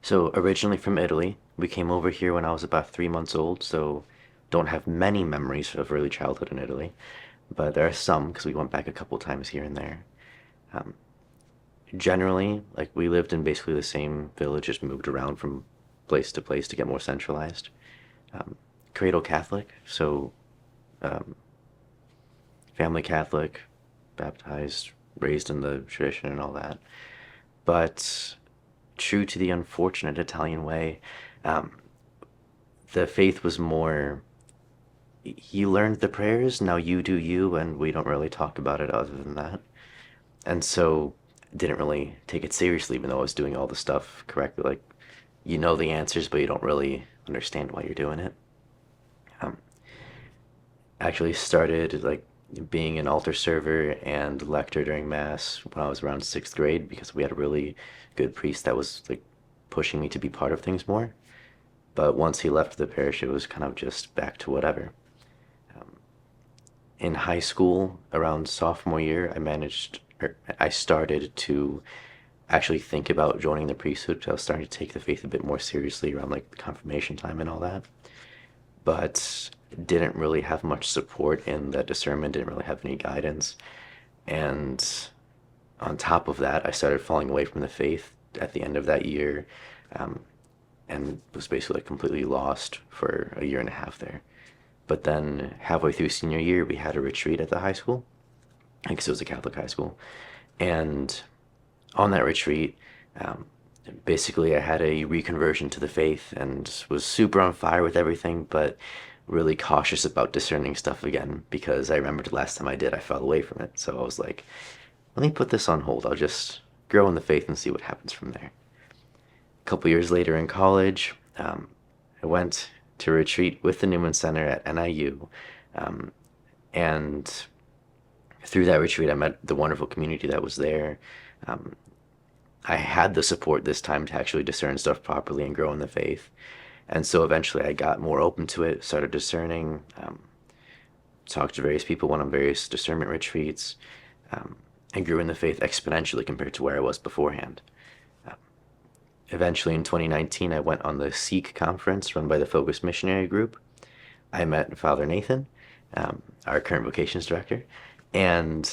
So originally from Italy, we came over here when I was about 3 months old, so don't have many memories of early childhood in Italy, but there are some because we went back a couple times here and there. Um, Generally, like we lived in basically the same village, just moved around from place to place to get more centralized. Um, Cradle Catholic, so um, family Catholic, baptized, raised in the tradition and all that. But true to the unfortunate Italian way, um, the faith was more you learned the prayers, now you do you, and we don't really talk about it other than that. And so didn't really take it seriously, even though I was doing all the stuff correctly. Like, you know the answers, but you don't really understand why you're doing it. Um, Actually started like being an altar server and lector during mass when I was around sixth grade because we had a really good priest that was like pushing me to be part of things more. But once he left the parish, it was kind of just back to whatever. Um, in high school, around sophomore year, I started to actually think about joining the priesthood because I was starting to take the faith a bit more seriously around like the confirmation time and all that. But didn't really have much support in that discernment, didn't really have any guidance. And on top of that, I started falling away from the faith at the end of that year, um, and was basically like completely lost for a year and a half there. But then halfway through senior year, we had a retreat at the high school, because it was a Catholic high school. And on that retreat, um, basically I had a reconversion to the faith and was super on fire with everything, but really cautious about discerning stuff again because I remembered the last time I did, I fell away from it. So I was like, let me put this on hold. I'll just grow in the faith and see what happens from there. A couple years later in college, I went to a retreat with the Newman Center at NIU. Um, and through that retreat, I met the wonderful community that was there. Um, I had the support this time to actually discern stuff properly and grow in the faith. And so eventually I got more open to it, started discerning, talked to various people, went on various discernment retreats, um, and grew in the faith exponentially compared to where I was beforehand. Um, Eventually in 2019, I went on the Seek conference run by the Focus Missionary Group. I met Father Nathan, our current vocations director, and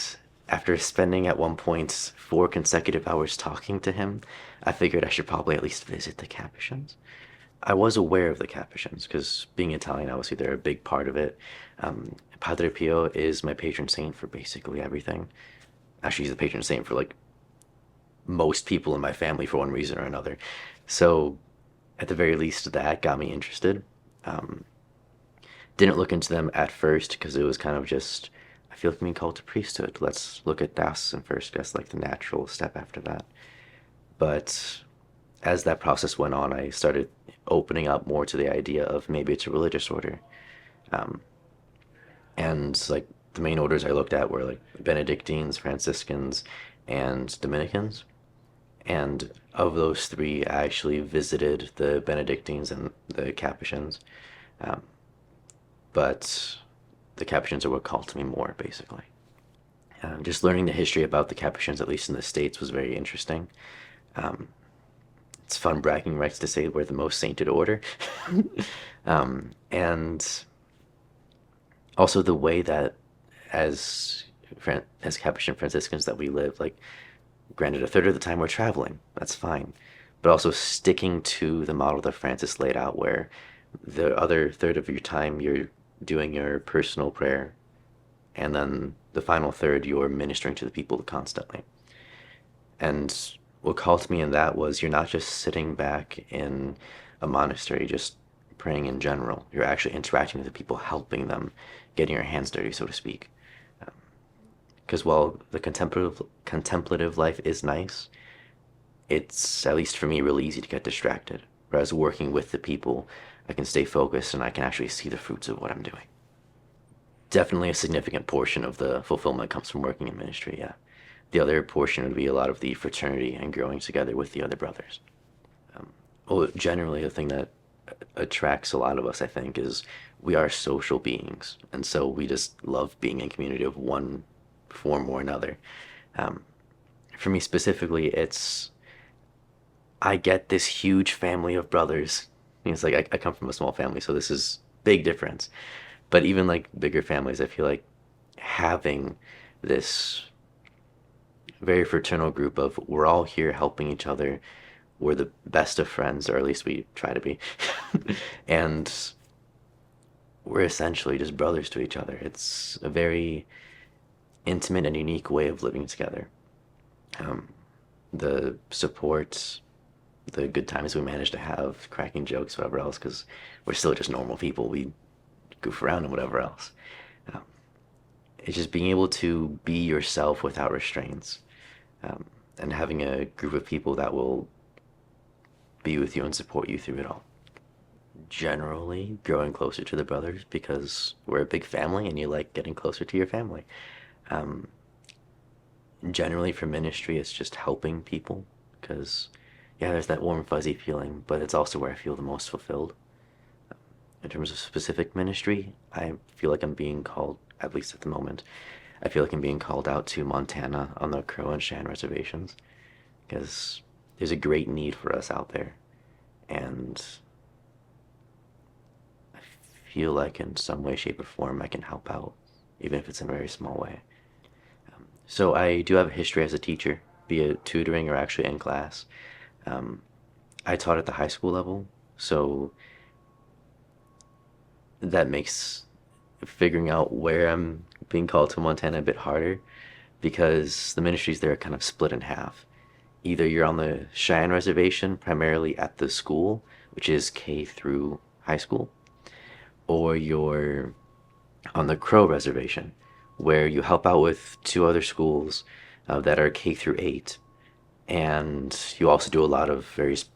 after spending at one point 4 consecutive hours talking to him, I figured I should probably at least visit the Capuchins. I was aware of the Capuchins because being Italian, obviously, they're a big part of it. Padre Pio is my patron saint for basically everything. Actually, he's the patron saint for like most people in my family for one reason or another. So, at the very least, that got me interested. Um, didn't look into them at first because it was kind of just, I feel like I'm being called to priesthood. Let's look at diocesan first. That's like the natural step after that. But as that process went on, I started opening up more to the idea of maybe it's a religious order. Um, and like the main orders I looked at were like Benedictines, Franciscans, and Dominicans. And of those three, I actually visited the Benedictines and the Capuchins. Um, but the Capuchins are what called to me more, basically. Just learning the history about the Capuchins, at least in the States, was very interesting. Um, it's fun bragging rights to say we're the most sainted order. And also the way that as as Capuchin Franciscans that we live, like granted a third of the time we're traveling, that's fine. But also sticking to the model that Francis laid out where the other third of your time you're doing your personal prayer and then the final third you're ministering to the people constantly. And what caught me in that was you're not just sitting back in a monastery just praying in general. You're actually interacting with the people, helping them, getting your hands dirty, so to speak. Because while the contemplative life is nice, it's at least for me really easy to get distracted. Whereas working with the people, I can stay focused and I can actually see the fruits of what I'm doing. Definitely a significant portion of the fulfillment comes from working in ministry, yeah. The other portion would be a lot of the fraternity and growing together with the other brothers. Well, generally, the thing that attracts a lot of us, I think, is we are social beings. And so we just love being in community of one form or another. Um, for me specifically, it's I get this huge family of brothers. It's like I come from a small family, so this is big difference. But even like bigger families, I feel like having this very fraternal group of we're all here helping each other. We're the best of friends, or at least we try to be. And we're essentially just brothers to each other. It's a very intimate and unique way of living together. Um, the support, the good times we manage to have, cracking jokes, whatever else, because we're still just normal people. We goof around and whatever else. Um, it's just being able to be yourself without restraints, um, and having a group of people that will be with you and support you through it all. Generally, growing closer to the brothers because we're a big family and you like getting closer to your family. Um, Generally, for ministry, it's just helping people because, yeah, there's that warm, fuzzy feeling, but it's also where I feel the most fulfilled. In terms of specific ministry, I feel like I'm being called, at least at the moment, I feel like I'm being called out to Montana on the Crow and Shan reservations because there's a great need for us out there. And I feel like in some way, shape, or form, I can help out, even if it's in a very small way. So I do have a history as a teacher, be it tutoring or actually in class. Um, I taught at the high school level, so that makes figuring out where I'm being called to Montana a bit harder because the ministries there are kind of split in half. Either you're on the Cheyenne Reservation, primarily at the school, which is K through high school, or you're on the Crow Reservation, where you help out with two other schools that are K through 8, and you also do a lot of various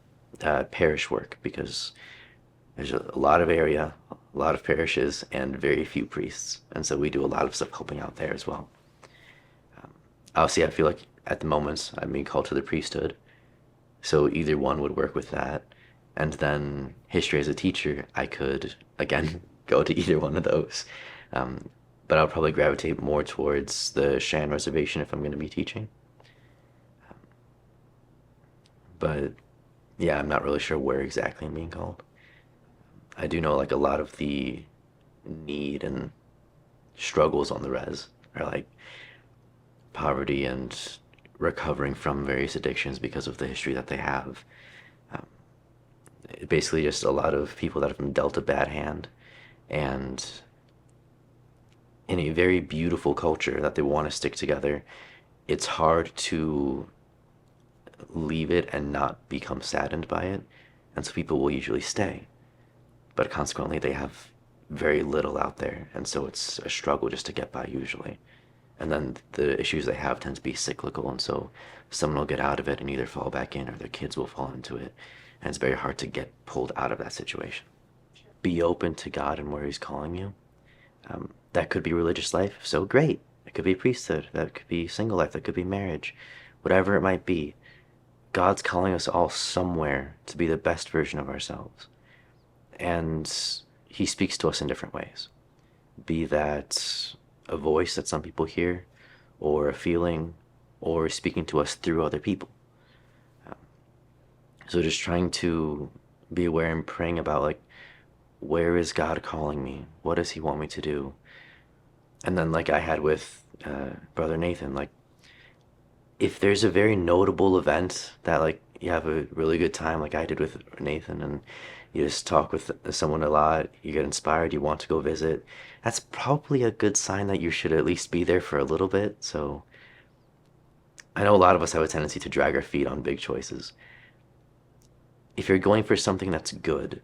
parish work because there's a lot of area, a lot of parishes, and very few priests, and so we do a lot of stuff helping out there as well. Obviously, I feel like at the moment I'm being called to the priesthood, so either one would work with that. And then history as a teacher, I could again go to either one of those. Um, but I'll probably gravitate more towards the Shan Reservation if I'm going to be teaching. But yeah, I'm not really sure where exactly I'm being called. I do know like a lot of the need and struggles on the res are like poverty and recovering from various addictions because of the history that they have. Um, Basically, just a lot of people that have been dealt a bad hand, and in a very beautiful culture that they want to stick together, it's hard to leave it and not become saddened by it. And so people will usually stay. But consequently, they have very little out there. And so it's a struggle just to get by usually. And then the issues they have tend to be cyclical. And so someone will get out of it and either fall back in or their kids will fall into it. And it's very hard to get pulled out of that situation. Be open to God and where He's calling you. That could be religious life, so great. It could be priesthood, that could be single life, that could be marriage, whatever it might be. God's calling us all somewhere to be the best version of ourselves. And He speaks to us in different ways. Be that a voice that some people hear, or a feeling, or speaking to us through other people. So just trying to be aware and praying about like, where is God calling me? What does He want me to do? And then like I had with Brother Nathan, like if there's a very notable event that like you have a really good time, like I did with Nathan, and you just talk with someone a lot, you get inspired, you want to go visit, that's probably a good sign that you should at least be there for a little bit. So I know a lot of us have a tendency to drag our feet on big choices. If you're going for something that's good,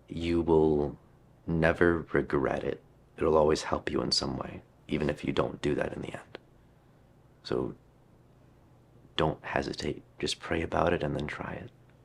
you will never regret it. It'll always help you in some way, even if you don't do that in the end. So don't hesitate. Just pray about it and then try it.